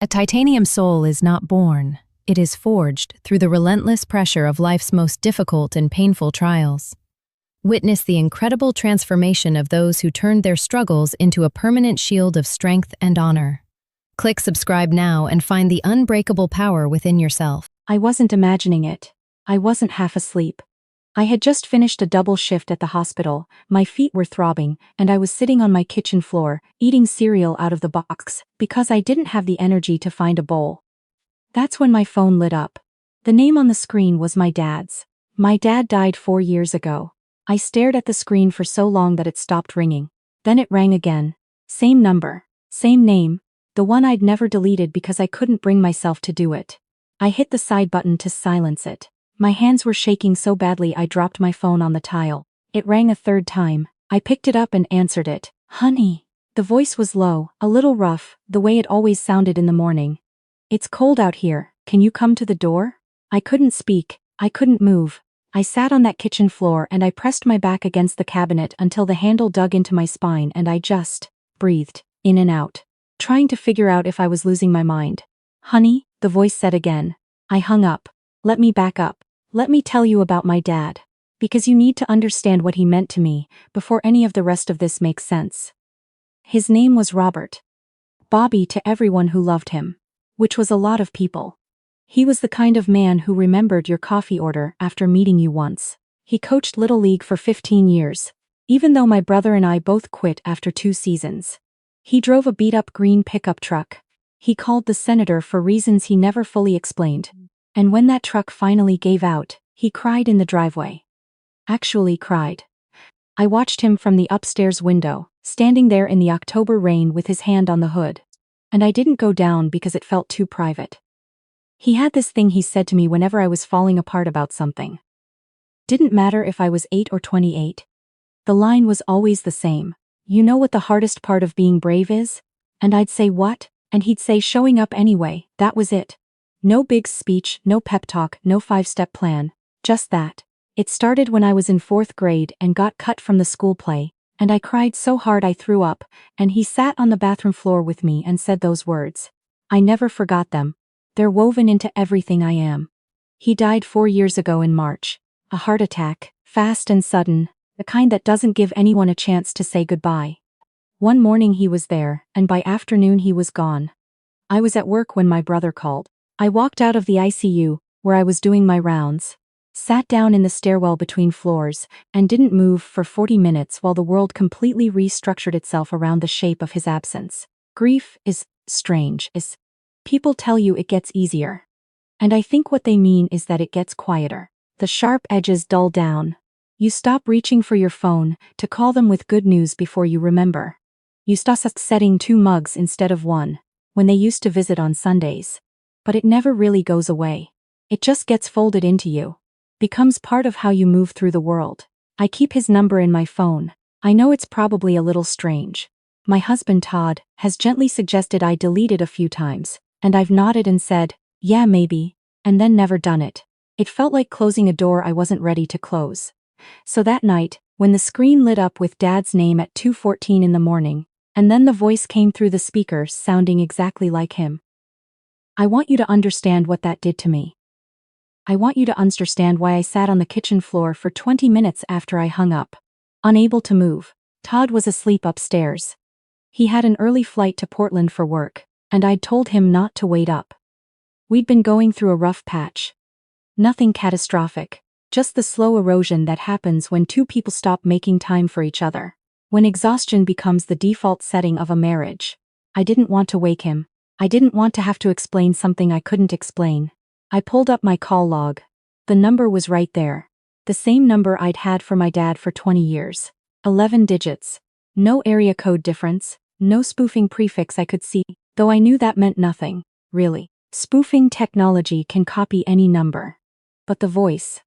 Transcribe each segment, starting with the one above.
A titanium soul is not born, it is forged through the relentless pressure of life's most difficult and painful trials. Witness the incredible transformation of those who turned their struggles into a permanent shield of strength and honor. Click subscribe now and find the unbreakable power within yourself. I wasn't imagining it. I wasn't half asleep. I had just finished a double shift at the hospital, my feet were throbbing, and I was sitting on my kitchen floor, eating cereal out of the box, because I didn't have the energy to find a bowl. That's when my phone lit up. The name on the screen was my dad's. My dad died 4 years ago. I stared at the screen for so long that it stopped ringing. Then it rang again. Same number, same name, the one I'd never deleted because I couldn't bring myself to do it. I hit the side button to silence it. My hands were shaking so badly I dropped my phone on the tile. It rang a third time. I picked it up and answered it. "Honey." The voice was low, a little rough, the way it always sounded in the morning. "It's cold out here, can you come to the door?" I couldn't speak, I couldn't move. I sat on that kitchen floor and I pressed my back against the cabinet until the handle dug into my spine and I just breathed, in and out, trying to figure out if I was losing my mind. "Honey," the voice said again. I hung up. "Let me back up. Let me tell you about my dad. Because you need to understand what he meant to me, before any of the rest of this makes sense." His name was Robert. Bobby to everyone who loved him. Which was a lot of people. He was the kind of man who remembered your coffee order after meeting you once. He coached Little League for 15 years. Even though my brother and I both quit after 2 seasons. He drove a beat-up green pickup truck. He called the senator for reasons he never fully explained. And when that truck finally gave out, he cried in the driveway. Actually cried. I watched him from the upstairs window, standing there in the October rain with his hand on the hood. And I didn't go down because it felt too private. He had this thing he said to me whenever I was falling apart about something. Didn't matter if I was 8 or 28. The line was always the same. "You know what the hardest part of being brave is?" And I'd say, "What?" And he'd say, "Showing up anyway." That was it. No big speech, no pep talk, no 5-step plan. Just that. It started when I was in 4th grade and got cut from the school play, and I cried so hard I threw up, and he sat on the bathroom floor with me and said those words. I never forgot them. They're woven into everything I am. He died 4 years ago in March. A heart attack, fast and sudden, the kind that doesn't give anyone a chance to say goodbye. One morning he was there, and by afternoon he was gone. I was at work when my brother called. I walked out of the ICU, where I was doing my rounds, sat down in the stairwell between floors, and didn't move for 40 minutes while the world completely restructured itself around the shape of his absence. Grief is strange. People tell you it gets easier. And I think what they mean is that it gets quieter. The sharp edges dull down. You stop reaching for your phone to call them with good news before you remember. You stop setting 2 mugs instead of 1, when they used to visit on Sundays. But it never really goes away. It just gets folded into you. Becomes part of how you move through the world. I keep his number in my phone. I know it's probably a little strange. My husband Todd has gently suggested I delete it a few times, and I've nodded and said, "Yeah, maybe," and then never done it. It felt like closing a door I wasn't ready to close. So that night, when the screen lit up with Dad's name at 2:14 in the morning, and then the voice came through the speaker sounding exactly like him. I want you to understand what that did to me. I want you to understand why I sat on the kitchen floor for 20 minutes after I hung up. Unable to move. Todd was asleep upstairs. He had an early flight to Portland for work, and I'd told him not to wait up. We'd been going through a rough patch. Nothing catastrophic, just the slow erosion that happens when 2 people stop making time for each other. When exhaustion becomes the default setting of a marriage. I didn't want to wake him. I didn't want to have to explain something I couldn't explain. I pulled up my call log. The number was right there. The same number I'd had for my dad for 20 years. 11 digits. No area code difference, no spoofing prefix I could see, though I knew that meant nothing, really. Spoofing technology can copy any number. But the voice.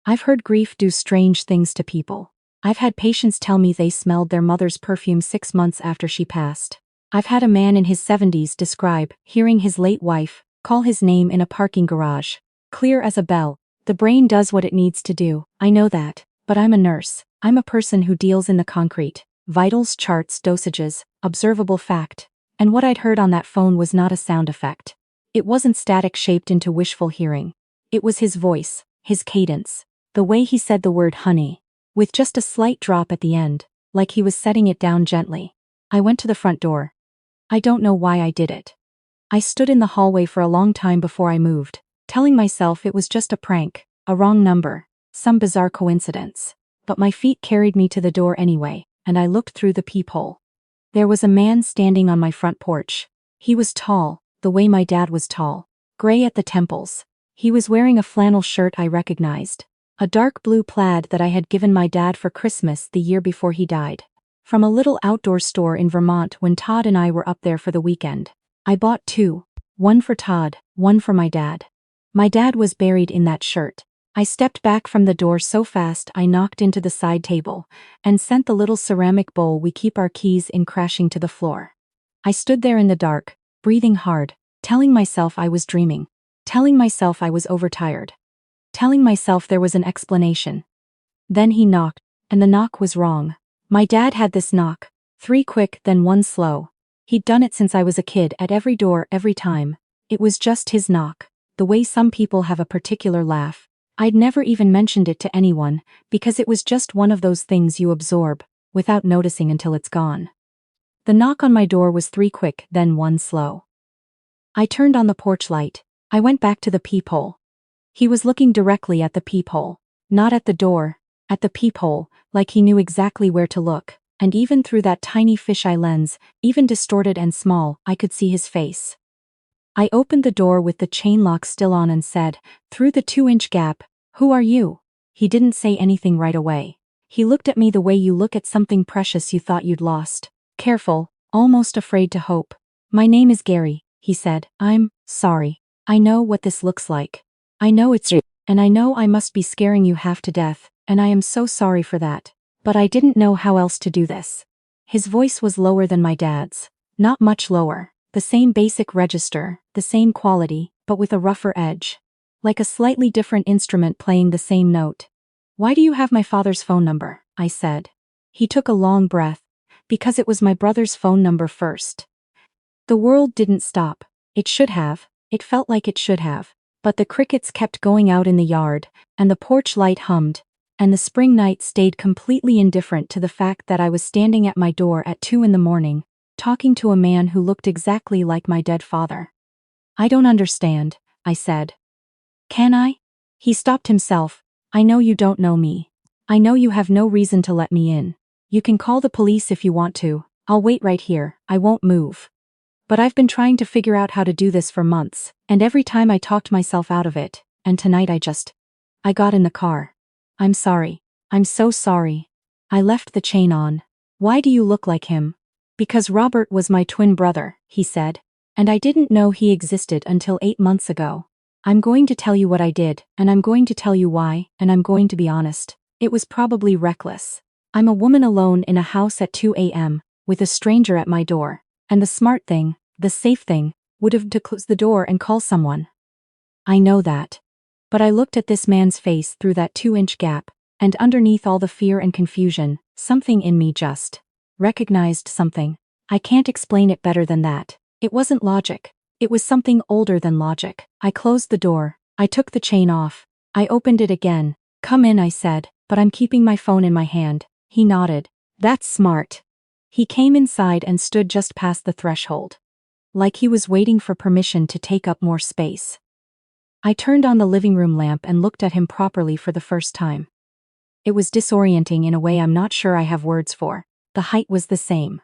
I've heard grief do strange things to people. I've had patients tell me they smelled their mother's perfume 6 months after she passed. I've had a man in his 70s describe hearing his late wife call his name in a parking garage. Clear as a bell. The brain does what it needs to do, I know that, but I'm a nurse. I'm a person who deals in the concrete. Vitals, charts, dosages, observable fact. And what I'd heard on that phone was not a sound effect. It wasn't static shaped into wishful hearing. It was his voice, his cadence, the way he said the word honey, with just a slight drop at the end, like he was setting it down gently. I went to the front door. I don't know why I did it. I stood in the hallway for a long time before I moved, telling myself it was just a prank, a wrong number, some bizarre coincidence. But my feet carried me to the door anyway, and I looked through the peephole. There was a man standing on my front porch. He was tall, the way my dad was tall, gray at the temples. He was wearing a flannel shirt I recognized, a dark blue plaid that I had given my dad for Christmas the year before he died, from a little outdoor store in Vermont when Todd and I were up there for the weekend. I bought two, one for Todd, one for my dad. My dad was buried in that shirt. I stepped back from the door so fast I knocked into the side table and sent the little ceramic bowl we keep our keys in crashing to the floor. I stood there in the dark, breathing hard, telling myself I was dreaming, telling myself I was overtired, telling myself there was an explanation. Then he knocked, and the knock was wrong. My dad had this knock, 3 quick then 1 slow. He'd done it since I was a kid at every door every time. It was just his knock, the way some people have a particular laugh. I'd never even mentioned it to anyone, because it was just one of those things you absorb, without noticing until it's gone. The knock on my door was 3 quick, then 1 slow. I turned on the porch light. I went back to the peephole. He was looking directly at the peephole, not at the door, at the peephole, like he knew exactly where to look, and even through that tiny fisheye lens, even distorted and small, I could see his face. I opened the door with the chain lock still on and said, through the 2-inch gap, "Who are you?" He didn't say anything right away. He looked at me the way you look at something precious you thought you'd lost. Careful, almost afraid to hope. "My name is Gary," he said. "I'm sorry. I know what this looks like. I know it's you, and I know I must be scaring you half to death, and I am so sorry for that. But I didn't know how else to do this." His voice was lower than my dad's. Not much lower. The same basic register, the same quality, but with a rougher edge. Like a slightly different instrument playing the same note. "Why do you have my father's phone number?" I said. He took a long breath. "Because it was my brother's phone number first." The world didn't stop. It should have. It felt like it should have. But the crickets kept going out in the yard, and the porch light hummed, and the spring night stayed completely indifferent to the fact that I was standing at my door at 2 in the morning, talking to a man who looked exactly like my dead father. "I don't understand," I said. "Can I?" He stopped himself. "I know you don't know me. I know you have no reason to let me in. You can call the police if you want to. I'll wait right here. I won't move. But I've been trying to figure out how to do this for months, and every time I talked myself out of it, and tonight I got in the car. I'm sorry. I'm so sorry. I left the chain on. Why do you look like him?" "Because Robert was my twin brother," he said. "And I didn't know he existed until 8 months ago. I'm going to tell you what I did, and I'm going to tell you why, and I'm going to be honest. It was probably reckless. I'm a woman alone in a house at 2 a.m., with a stranger at my door, and the smart thing, the safe thing, would have been to close the door and call someone. I know that. But I looked at this man's face through that 2-inch gap, and underneath all the fear and confusion, something in me just recognized something. I can't explain it better than that. It wasn't logic. It was something older than logic. I closed the door. I took the chain off. I opened it again. "Come in," I said, "but I'm keeping my phone in my hand." He nodded. "That's smart." He came inside and stood just past the threshold, like he was waiting for permission to take up more space. I turned on the living room lamp and looked at him properly for the first time. It was disorienting in a way I'm not sure I have words for. The height was the same.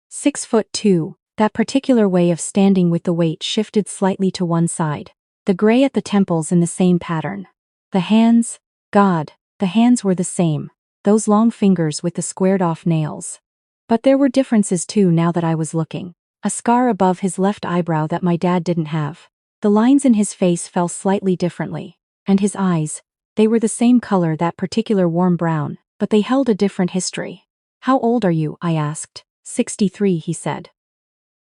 6'2". That particular way of standing with the weight shifted slightly to one side. The gray at the temples in the same pattern. The hands, God, the hands were the same. Those long fingers with the squared-off nails. But there were differences too now that I was looking. A scar above his left eyebrow that my dad didn't have. The lines in his face fell slightly differently. And his eyes, they were the same color, that particular warm brown, but they held a different history. "How old are you?" I asked. 63, he said.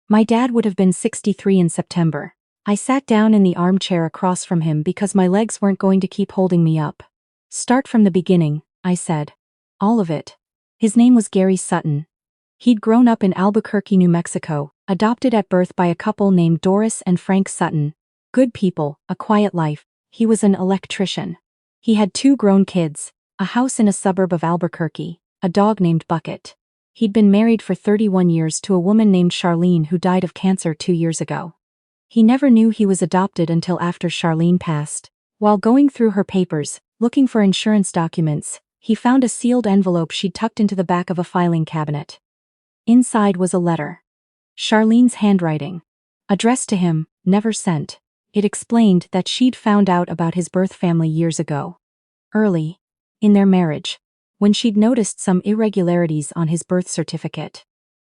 My dad would have been 63 in September. I sat down in the armchair across from him because my legs weren't going to keep holding me up. "Start from the beginning," I said. "All of it." His name was Gary Sutton. He'd grown up in Albuquerque, New Mexico, adopted at birth by a couple named Doris and Frank Sutton. Good people, a quiet life. He was an electrician. He had 2 grown kids, a house in a suburb of Albuquerque, a dog named Bucket. He'd been married for 31 years to a woman named Charlene who died of cancer 2 years ago. He never knew he was adopted until after Charlene passed. While going through her papers, looking for insurance documents, he found a sealed envelope she'd tucked into the back of a filing cabinet. Inside was a letter. Charlene's handwriting. Addressed to him, never sent. It explained that she'd found out about his birth family years ago. Early in their marriage, when she'd noticed some irregularities on his birth certificate.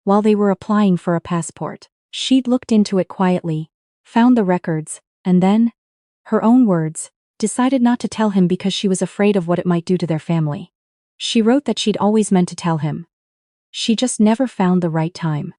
While they were applying for a passport, she'd looked into it quietly, found the records, and then, her own words, decided not to tell him because she was afraid of what it might do to their family. She wrote that she'd always meant to tell him. She just never found the right time.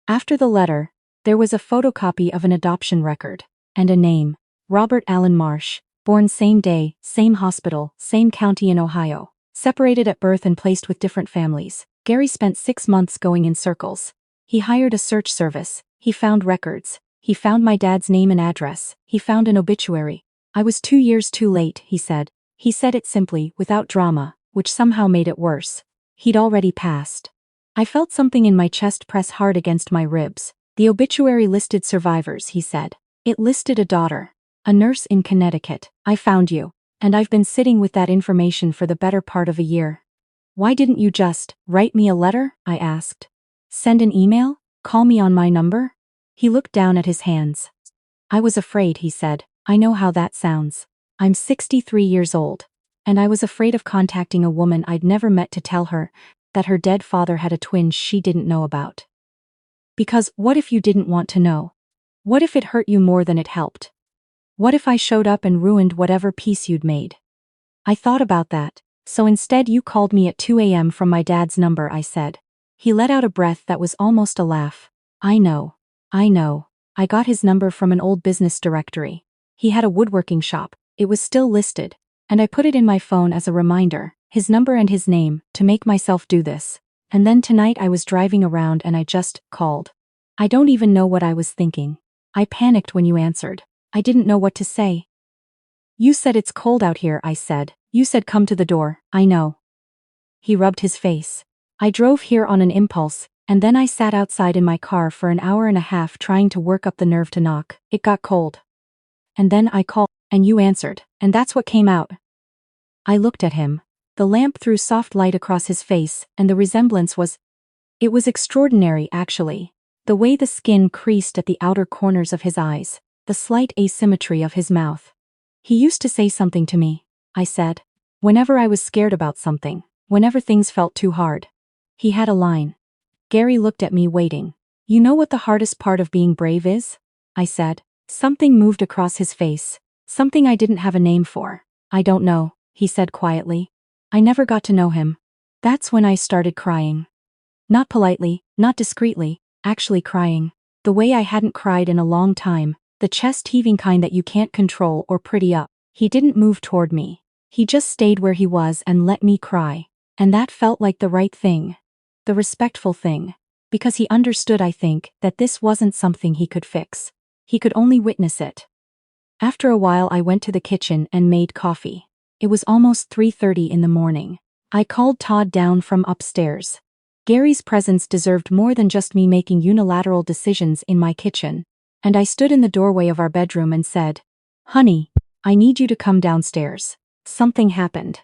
After the letter, there was a photocopy of an adoption record, and a name, Robert Allen Marsh, born same day, same hospital, same county in Ohio, separated at birth and placed with different families. Gary spent 6 months going in circles. He hired a search service, he found records, he found my dad's name and address, he found an obituary. I was 2 years too late, he said. He said it simply, without drama, which somehow made it worse. He'd already passed. I felt something in my chest press hard against my ribs. The obituary listed survivors, he said. It listed a daughter, a nurse in Connecticut. I found you, and I've been sitting with that information for the better part of a year. Why didn't you just write me a letter? I asked. Send an email? Call me on my number? He looked down at his hands. I was afraid, he said. I know how that sounds. I'm 63 years old, and I was afraid of contacting a woman I'd never met to tell her that her dead father had a twin she didn't know about. Because what if you didn't want to know? What if it hurt you more than it helped? What if I showed up and ruined whatever peace you'd made? I thought about that, so instead you called me at 2 a.m. from my dad's number, I said. He let out a breath that was almost a laugh. I know. I got his number from an old business directory. He had a woodworking shop, it was still listed, and I put it in my phone as a reminder, his number and his name, to make myself do this. And then tonight I was driving around and I just called. I don't even know what I was thinking. I panicked when you answered. I didn't know what to say. You said it's cold out here, I said. You said come to the door, I know. He rubbed his face. I drove here on an impulse, and then I sat outside in my car for an hour and a half trying to work up the nerve to knock. It got cold. And then I called, and you answered, and that's what came out. I looked at him. The lamp threw soft light across his face, and the resemblance was... It was extraordinary, actually. The way the skin creased at the outer corners of his eyes, the slight asymmetry of his mouth. He used to say something to me, I said. Whenever I was scared about something, whenever things felt too hard. He had a line. Gary looked at me waiting. You know what the hardest part of being brave is? I said. Something moved across his face. Something I didn't have a name for. I don't know, he said quietly. I never got to know him. That's when I started crying. Not politely, not discreetly, actually crying. The way I hadn't cried in a long time, the chest-heaving kind that you can't control or pretty up. He didn't move toward me. He just stayed where he was and let me cry. And that felt like the right thing. The respectful thing. Because he understood, I think, that this wasn't something he could fix. He could only witness it. After a while I went to the kitchen and made coffee. It was almost 3:30 in the morning. I called Todd down from upstairs. Gary's presence deserved more than just me making unilateral decisions in my kitchen, and I stood in the doorway of our bedroom and said, Honey, I need you to come downstairs. Something happened.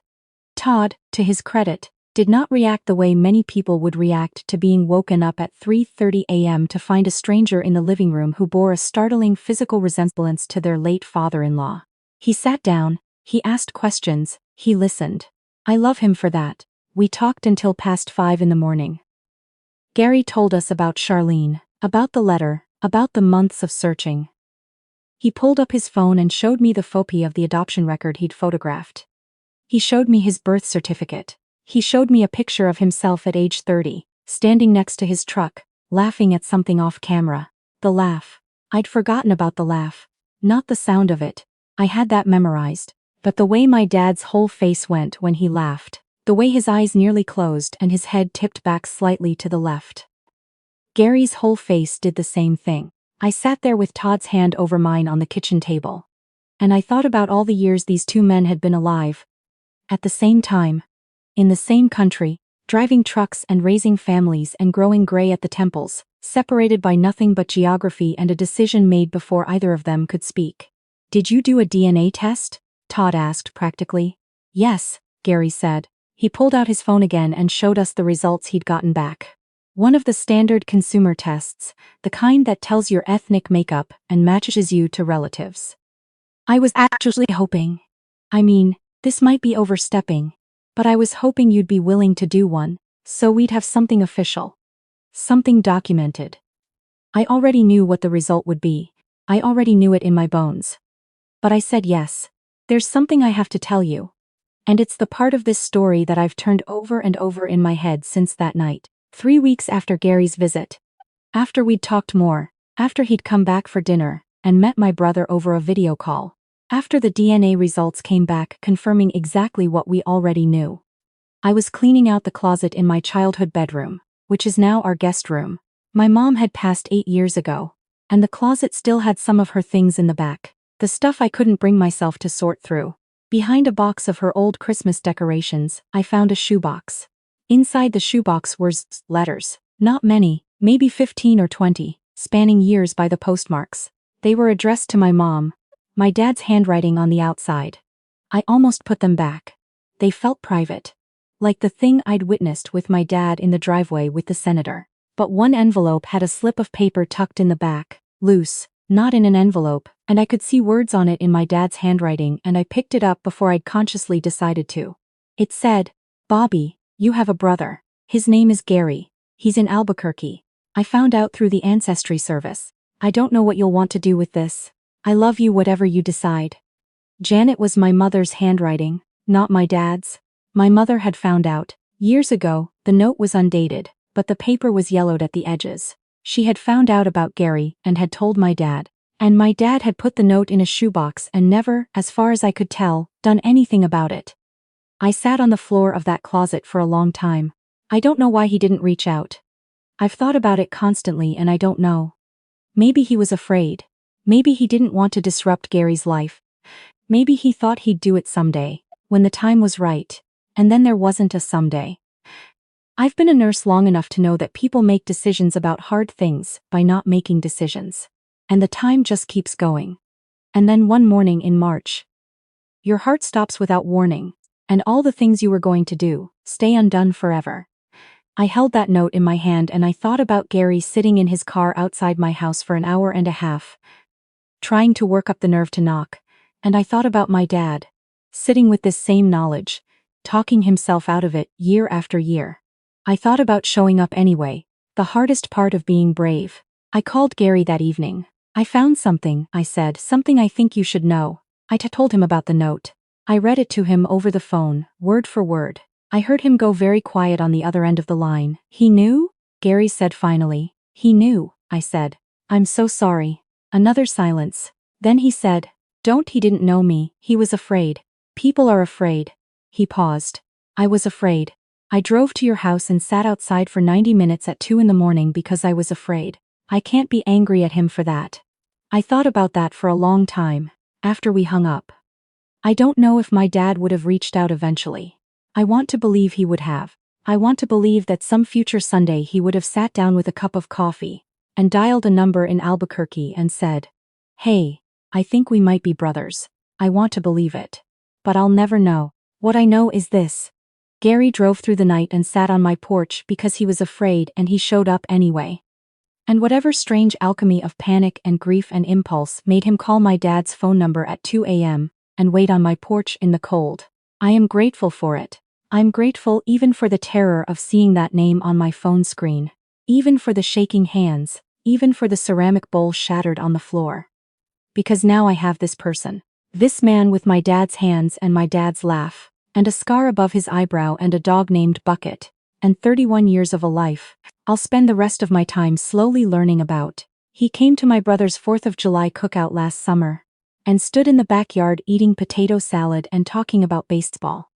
Todd, to his credit, did not react the way many people would react to being woken up at 3:30 a.m. to find a stranger in the living room who bore a startling physical resemblance to their late father-in-law. He sat down, he asked questions, he listened. I love him for that. We talked until past 5 in the morning. Gary told us about Charlene, about the letter, about the months of searching. He pulled up his phone and showed me the photocopy of the adoption record he'd photographed. He showed me his birth certificate. He showed me a picture of himself at age 30, standing next to his truck, laughing at something off camera. The laugh. I'd forgotten about the laugh. Not the sound of it. I had that memorized. But the way my dad's whole face went when he laughed. The way his eyes nearly closed and his head tipped back slightly to the left. Gary's whole face did the same thing. I sat there with Todd's hand over mine on the kitchen table. And I thought about all the years these two men had been alive. At the same time. In the same country, driving trucks and raising families and growing gray at the temples, separated by nothing but geography and a decision made before either of them could speak. "Did you do a DNA test?" Todd asked practically. "Yes," Gary said. He pulled out his phone again and showed us the results he'd gotten back. One of the standard consumer tests, the kind that tells your ethnic makeup and matches you to relatives. I was actually hoping. This might be overstepping, but I was hoping you'd be willing to do one, so we'd have something official. Something documented. I already knew what the result would be. I already knew it in my bones. But I said yes. There's something I have to tell you. And it's the part of this story that I've turned over and over in my head since that night, 3 weeks after Gary's visit. After we'd talked more, after he'd come back for dinner, and met my brother over a video call. After the DNA results came back confirming exactly what we already knew. I was cleaning out the closet in my childhood bedroom, which is now our guest room. My mom had passed 8 years ago, and the closet still had some of her things in the back, the stuff I couldn't bring myself to sort through. Behind a box of her old Christmas decorations, I found a shoebox. Inside the shoebox were letters, not many, maybe 15 or 20, spanning years by the postmarks. They were addressed to my mom. My dad's handwriting on the outside. I almost put them back. They felt private. Like the thing I'd witnessed with my dad in the driveway with the senator. But one envelope had a slip of paper tucked in the back, loose, not in an envelope, and I could see words on it in my dad's handwriting, and I picked it up before I'd consciously decided to. It said, "Bobby, you have a brother. His name is Gary. He's in Albuquerque. I found out through the ancestry service. I don't know what you'll want to do with this. I love you whatever you decide." Janet was my mother's handwriting, not my dad's. My mother had found out, years ago, the note was undated, but the paper was yellowed at the edges. She had found out about Gary and had told my dad, and my dad had put the note in a shoebox and never, as far as I could tell, done anything about it. I sat on the floor of that closet for a long time. I don't know why he didn't reach out. I've thought about it constantly and I don't know. Maybe he was afraid. Maybe he didn't want to disrupt Gary's life. Maybe he thought he'd do it someday, when the time was right, and then there wasn't a someday. I've been a nurse long enough to know that people make decisions about hard things by not making decisions. And the time just keeps going. And then one morning in March, your heart stops without warning, and all the things you were going to do stay undone forever. I held that note in my hand and I thought about Gary sitting in his car outside my house for an hour and a half, trying to work up the nerve to knock, and I thought about my dad, sitting with this same knowledge, talking himself out of it year after year. I thought about showing up anyway, the hardest part of being brave. I called Gary that evening. "I found something," I said, "something I think you should know." I told him about the note. I read it to him over the phone, word for word. I heard him go very quiet on the other end of the line. "He knew?" Gary said finally. "He knew," I said. "I'm so sorry." Another silence. Then he said, He didn't know me, he was afraid. People are afraid." He paused. "I was afraid. I drove to your house and sat outside for 90 minutes at 2 in the morning because I was afraid. I can't be angry at him for that." I thought about that for a long time, after we hung up. I don't know if my dad would have reached out eventually. I want to believe he would have. I want to believe that some future Sunday he would have sat down with a cup of coffee, and dialed a number in Albuquerque and said, "Hey, I think we might be brothers." I want to believe it. But I'll never know. What I know is this. Gary drove through the night and sat on my porch because he was afraid, and he showed up anyway. And whatever strange alchemy of panic and grief and impulse made him call my dad's phone number at 2 a.m. and wait on my porch in the cold. I am grateful for it. I'm grateful even for the terror of seeing that name on my phone screen. Even for the shaking hands. Even for the ceramic bowl shattered on the floor. Because now I have this person. This man with my dad's hands and my dad's laugh, and a scar above his eyebrow and a dog named Bucket, and 31 years of a life I'll spend the rest of my time slowly learning about. He came to my brother's 4th of July cookout last summer, and stood in the backyard eating potato salad and talking about baseball.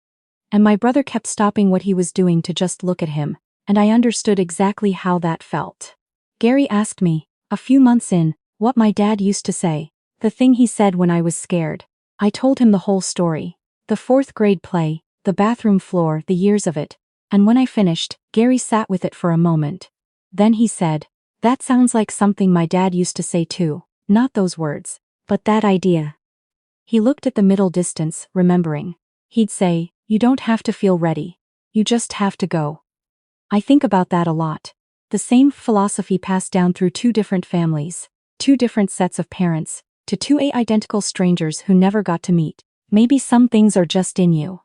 and my brother kept stopping what he was doing to just look at him, and I understood exactly how that felt. Gary asked me, a few months in, what my dad used to say, the thing he said when I was scared. I told him the whole story. The 4th grade play, the bathroom floor, the years of it. And when I finished, Gary sat with it for a moment. Then he said, that sounds like something my dad used to say too. Not those words, but that idea. He looked at the middle distance, remembering. He'd say, you don't have to feel ready. You just have to go. I think about that a lot. The same philosophy passed down through 2 different families, 2 different sets of parents, to 2 identical strangers who never got to meet. Maybe some things are just in you.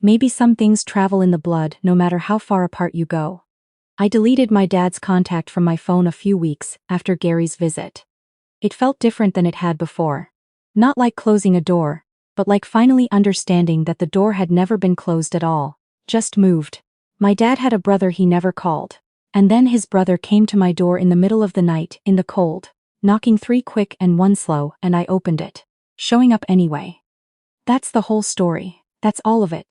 Maybe some things travel in the blood no matter how far apart you go. I deleted my dad's contact from my phone a few weeks after Gary's visit. It felt different than it had before. Not like closing a door, but like finally understanding that the door had never been closed at all, just moved. My dad had a brother he never called. And then his brother came to my door in the middle of the night, in the cold, knocking 3 quick and 1 slow, and I opened it. Showing up anyway. That's the whole story. That's all of it.